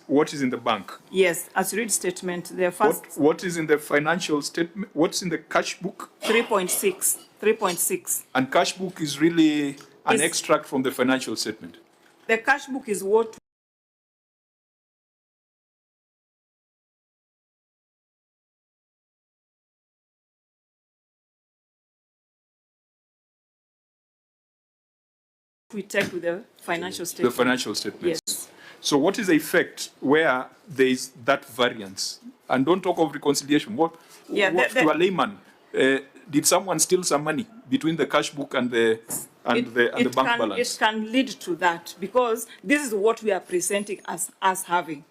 What is in the bank? Yes, as you read statement, the first... What is in the financial statement? What's in the cash book? 3.6. 3.6. And cash book is really an extract from the financial statement? The cash book is what... we take with the financial statement. The financial statement. Yes. So what is the effect where there is that variance? And don't talk of reconciliation. What to a layman, did someone steal some money between the cash book and the bank balance? It can lead to that, because this is what we are presenting as having.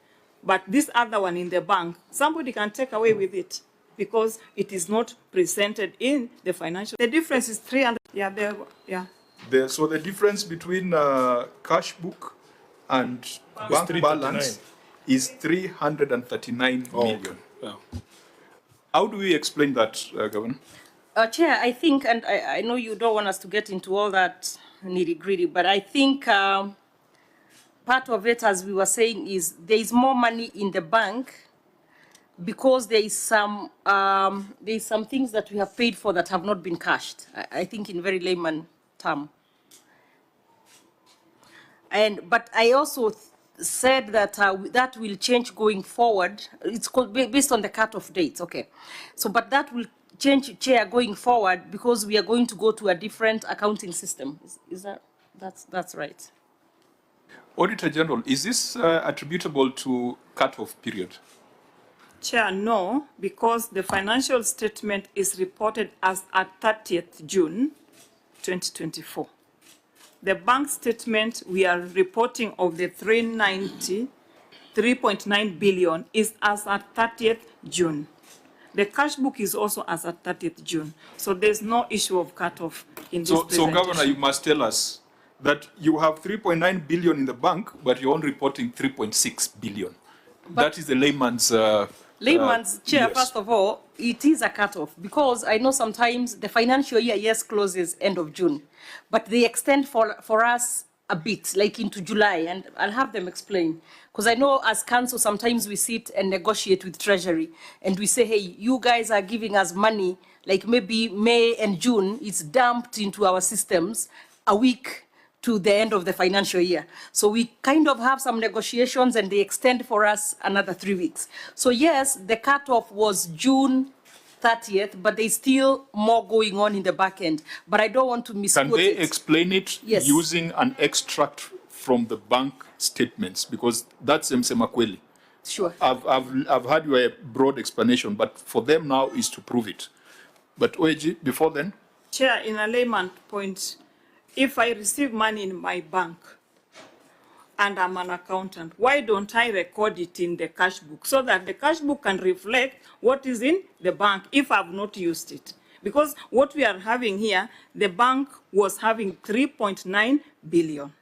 But this other one in the bank, somebody can take away with it because it is not presented in the financial. The difference is 300. So the difference between cash book and bank balance is 339 million. Okay. Yeah. How do we explain that, Governor? Chair, I think, and I know you don't want us to get into all that nitty-gritty, but I think part of it, as we were saying, is there is more money in the bank because there is some things that we have paid for that have not been cashed. I think in very layman term. But I also said that that will change going forward. It's based on the cut-off dates, okay. So, but that will change, Chair, going forward because we are going to go to a different accounting system. Is that's right? Auditor General, is this attributable to cut-off period? Chair, no, because the financial statement is reported as at 30th June 2024. The bank statement we are reporting of the 3.9 billion is as at 30th June. The cash book is also as at 30th June. So there's no issue of cut-off in this presentation. So Governor, you must tell us that you have 3.9 billion in the bank, but you're only reporting 3.6 billion. But that is the layman's... Chair, yes. First of all, it is a cut-off because I know sometimes the financial year, yes, closes end of June, but they extend for us a bit, like into July, and I'll have them explain. Because I know as council, sometimes we sit and negotiate with Treasury, and we say, hey, you guys are giving us money, like maybe May and June, it's dumped into our systems a week to the end of the financial year. So we kind of have some negotiations and they extend for us another 3 weeks. So yes, the cutoff was June 30th, but there's still more going on in the back end. But I don't want to misquote it. Can they explain it using an extract from the bank statements? Because that's makwiny. Sure. I've had your broad explanation, but for them now is to prove it. But OAG, before then? Chair, in a layman point, if I receive money in my bank and I'm an accountant, why don't I record it in the cash book so that the cash book can reflect what is in the bank if I've not used it? Because what we are having here, the bank was having 3.9 billion,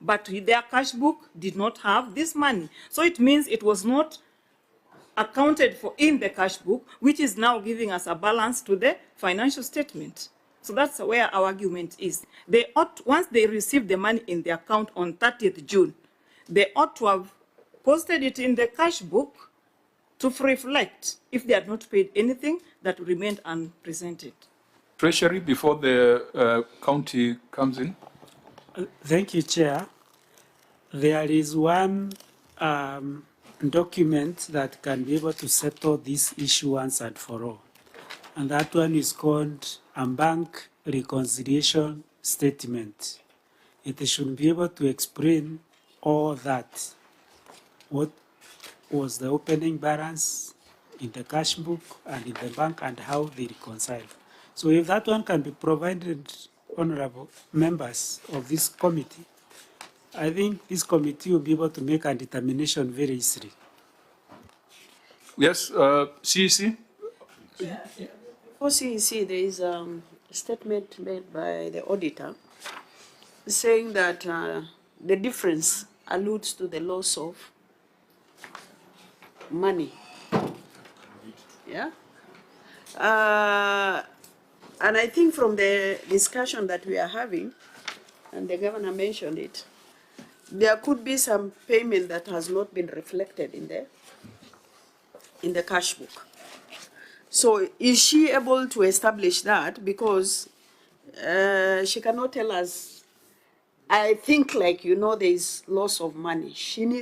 but their cash book did not have this money. So it means it was not accounted for in the cash book, which is now giving us a balance to the financial statement. So that's where our argument is. They ought, once they receive the money in the account on 30th June, they ought to have posted it in the cash book to reflect if they had not paid anything that remained unpresented. Treasury, before the county comes in. Thank you, Chair. There is one document that can be able to settle this issue once and for all. And that one is called a bank reconciliation statement. It should be able to explain all that. What was the opening balance in the cash book and in the bank and how they reconcile. So if that one can be provided, honorable members of this committee, I think this committee will be able to make a determination very easily. Yes, CEC? Yeah. For CEC, there is a statement made by the auditor saying that the difference alludes to the loss of money. Yeah? And I think from the discussion that we are having, and the governor mentioned it, there could be some payment that has not been reflected in the cash book. So is she able to establish that? Because she cannot tell us, I think, like, there is loss of money. She needs